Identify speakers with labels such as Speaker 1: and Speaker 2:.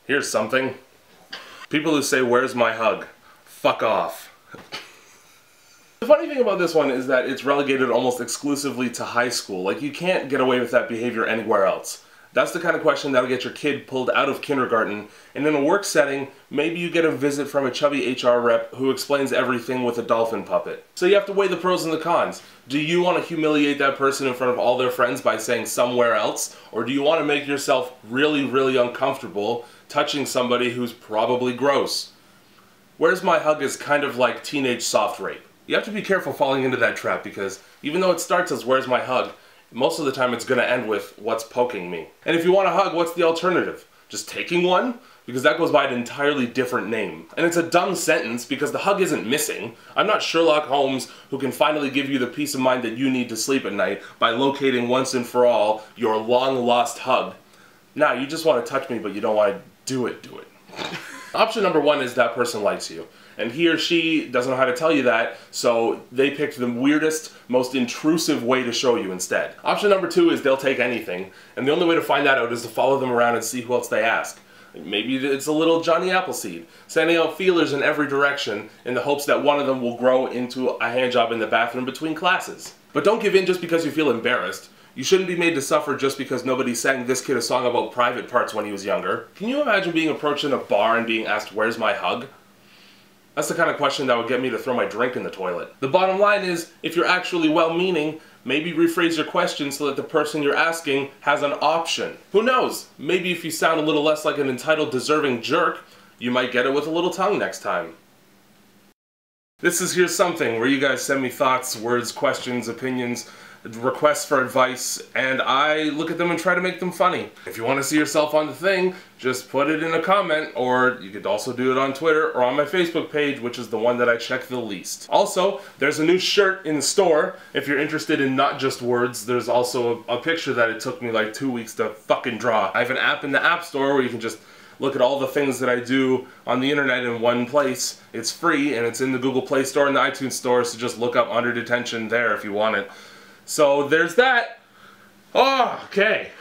Speaker 1: Here's something. People who say, "Where's my hug?" Fuck off. The funny thing about this one is that it's relegated almost exclusively to high school. Like, you can't get away with that behavior anywhere else. That's the kind of question that'll get your kid pulled out of kindergarten, and in a work setting, maybe you get a visit from a chubby HR rep who explains everything with a dolphin puppet. So you have to weigh the pros and the cons. Do you want to humiliate that person in front of all their friends by saying somewhere else? Or do you want to make yourself really, really uncomfortable touching somebody who's probably gross? Where's my hug is kind of like teenage soft rape. You have to be careful falling into that trap because even though it starts as "where's my hug," most of the time it's going to end with "what's poking me." And if you want a hug, what's the alternative? Just taking one? Because that goes by an entirely different name. And it's a dumb sentence because the hug isn't missing. I'm not Sherlock Holmes who can finally give you the peace of mind that you need to sleep at night by locating once and for all your long-lost hug. Nah, you just want to touch me, but you don't want to do it. Option number one is that person likes you. And he or she doesn't know how to tell you that, so they picked the weirdest, most intrusive way to show you instead. Option number two is they'll take anything, and the only way to find that out is to follow them around and see who else they ask. Maybe it's a little Johnny Appleseed, sending out feelers in every direction in the hopes that one of them will grow into a handjob in the bathroom between classes. But don't give in just because you feel embarrassed. You shouldn't be made to suffer just because nobody sang this kid a song about private parts when he was younger. Can you imagine being approached in a bar and being asked, "Where's my hug?" That's the kind of question that would get me to throw my drink in the toilet. The bottom line is, if you're actually well-meaning, maybe rephrase your question so that the person you're asking has an option. Who knows? Maybe if you sound a little less like an entitled, deserving jerk, you might get it with a little tongue next time. This is Here's Something, where you guys send me thoughts, words, questions, opinions, requests for advice, and I look at them and try to make them funny. If you want to see yourself on the thing, just put it in a comment, or you could also do it on Twitter or on my Facebook page, which is the one that I check the least. Also, there's a new shirt in the store. If you're interested in not just words, there's also a picture that it took me like 2 weeks to fucking draw. I have an app in the App Store where you can just look at all the things that I do on the internet in one place. It's free, and it's in the Google Play Store and the iTunes Store, so just look up UnderDetention there if you want it. So there's that. Oh, okay.